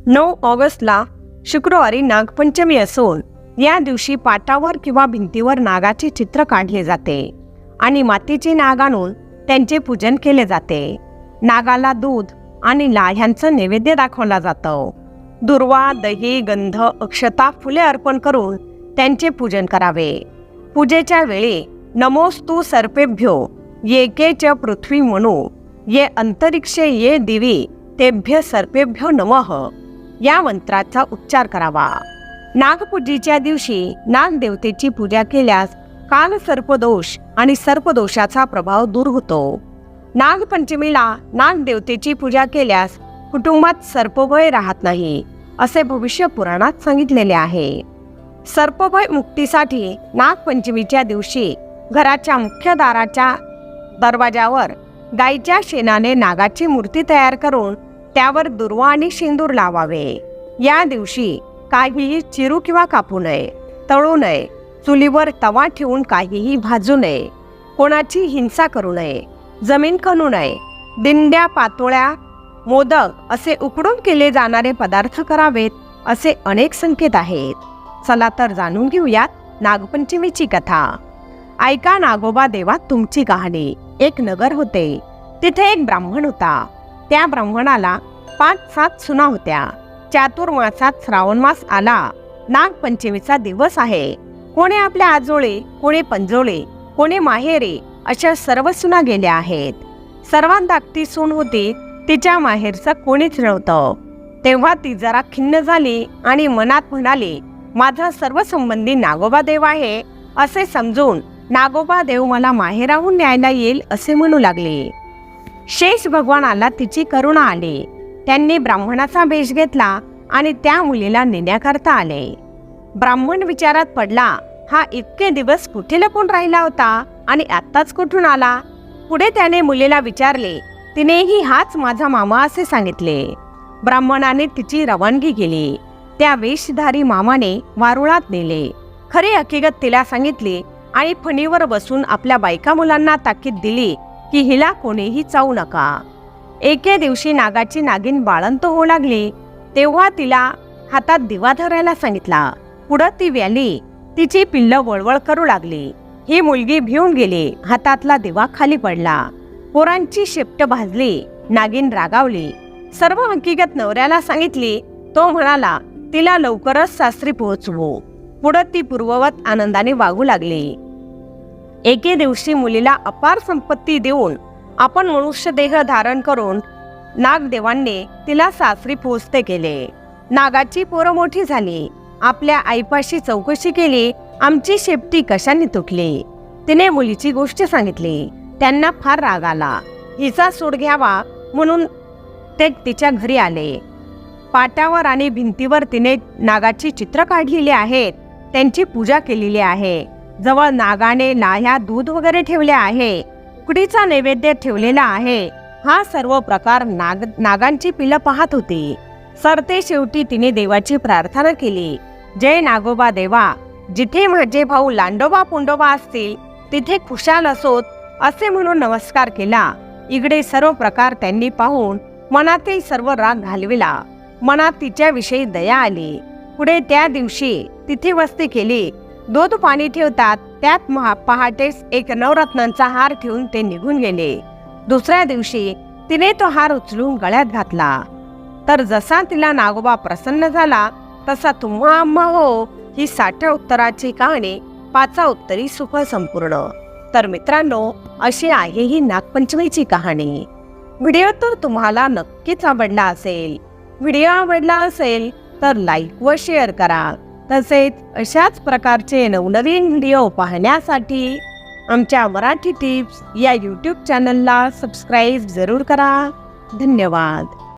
9 ऑगस्टला शुक्रवारी नागपंचमी असून या दिवशी पाटावर किंवा भिंतीवर नागाचे चित्र काढले जाते आणि मातीचे नाग आणून त्यांचे पूजन केले जाते। नागाला दूध आणि लाह्यांचं नैवेद्य दाखवला जातं। दुर्वा, दही, गंध, अक्षता, फुले अर्पण करून त्यांचे पूजन करावे। पूजेच्या वेळी नमोस्तु सर्पेभ्यो ये के च पृथ्वी मनु ये अंतरिक्षे ये दिवी तेभ्य सर्पेभ्यो नमः या मंत्राचा उच्चार करावा। नागपूजेच्या दिवशी नागदेवतेची पूजा केल्यास काल सर्पदोष आणि सर्पदोषाचा प्रभाव दूर होतो। नागपंचमीला नागदेवतेची पूजा केल्यास कुटुंबात सर्पभय राहत नाही असे भविष्य पुराणात सांगितलेले आहे। सर्पभय मुक्तीसाठी नागपंचमीच्या दिवशी घराच्या मुख्य दाराच्या दरवाजावर गायीच्या शेणाने नागाची मूर्ती तयार करून त्यावर दुर्वा आणि शेंदूर लावावे। या दिवशी काहीही चिरू किंवा कापू नये, तळू नये, चुलीवर तवा ठेवून काहीही भाजू नये, कोणाची हिंसा करू नये, जमीन खणू नये, दिंड्या, पातोळ्या, मोदक असे उकडून केले जाणारे पदार्थ करावेत असे अनेक संकेत आहेत। चला तर जाणून घेऊयात नागपंचमीची कथा। ऐका नागोबा देवा तुमची कहाणी। एक नगर होते, तिथे एक ब्राह्मण होता। त्या ब्राह्मणाला 5-7 सुना होत्या। चातुर्मासात श्रावण मास आला, नागपंचमीचा दिवस आहे। कोणी आपल्या आजोळे, कोणी पंजोळे, कोणी माहेरी अशा सर्व सुना गेल्या आहेत। सर्वात धाकटी सून होती, तिच्या माहेरचं कोणीच नव्हतं। तेव्हा ती जरा खिन्न झाली आणि मनात म्हणाली, माझा सर्व संबंधी नागोबा देव आहे असे समजून नागोबा देव मला माहेराहून न्यायला येईल असे म्हणू लागले। शेष भगवानाला तिची करुणा आली। त्यांनी ब्राह्मणाचा वेश घेतला आणि त्या मुलीला नेण्याकरता आले। ब्राह्मण विचारात पडला, हा इतके दिवस कुठे लपून राहिला होता आणि आत्ताच कुठून आला? पुढे त्याने मुलीला विचारले, तिनेही हाच माझा मामा असे सांगितले। ब्राह्मणाने तिची रवानगी केली। त्या वेशधारी मामाने वारुळात नेले। खरी हकीकत तिला सांगितली आणि फणीवर बसून आपल्या बायका मुलांना ताकीद दिली की हिला कोणीही चावू नका। एके दिवशी नागाची नागिन बाळंत होऊ लागली, तेव्हा तिला हातात दिवा धरायला सांगितला। पुढे ती व्याली, तिची पिल्लं वळवळ करू लागली। ही मुलगी भिवून गेली, हातातला दिवा खाली पडला। पोरांची शेपट भाजली, नागिन रागावली। सर्व हकीकत नवऱ्याला सांगितली। तो म्हणाला, तिला लवकरच सासरी पोहोचवू। पुढे ती पूर्ववत आनंदाने वागू लागली। एके दिवशी मुलीला अपार संपत्ती देऊन आपण मनुष्य देह धारण करून नागदेवांनी तिला सासरी पोहोचते केले। नागाची पोरं मोठी झाली। आपल्या आईपाशी चौकशी केली, आमची शेपटी कशाने तुटली? तिने मुलीची गोष्ट सांगितली। त्यांना फार राग आला। हिचा सूड घ्यावा म्हणून ते तिच्या घरी आले। पाटावर आणि भिंतीवर तिने नागाची चित्र काढलेली आहेत, त्यांची पूजा केलेली आहे। जवळ नागाने लाह्या, दूध वगैरे ठेवले आहे, उकडीचा नैवेद्य ठेवलेला आहे। हा सर्व प्रकार नागांची पिलं पाहत होती। सरते शेवटी तिने देवाची प्रार्थना केली, जय नागोबा देवा, जिथे माझे भाऊ लांडोबा पुंडोबा असतील तिथे खुशाल असोत असे म्हणून नमस्कार केला। इकडे सर्व प्रकार त्यांनी पाहून मनातील सर्व राग घालविला। मनात तिच्याविषयी दया आली। पुढे त्या दिवशी तिथे वस्ती केली। दूध पाणी ठेवतात, त्यात पहाटेस एक नवरत्नांचा हार ठेवून ते निघून गेले। दुसऱ्या दिवशी तिने तो हार उचलून गळ्यात घातला। तर जसा तिला नागोबा प्रसन्न झाला तसा तुम्हा आम्हा हो ही 60 उत्तराची कहाणी 5 उत्तरी सुख संपूर्ण। तर मित्रांनो, अशी आहे ही नागपंचमीची कहाणी। व्हिडिओ तर तुम्हाला नक्कीच आवडला असेल। व्हिडिओ आवडला असेल तर लाईक व शेअर करा। तसेच अशाच प्रकारचे नवनवीन व्हिडिओ पाहण्यासाठी आमच्या मराठी टिप्स या यूट्यूब चॅनलला सबस्क्राईब जरूर करा। धन्यवाद।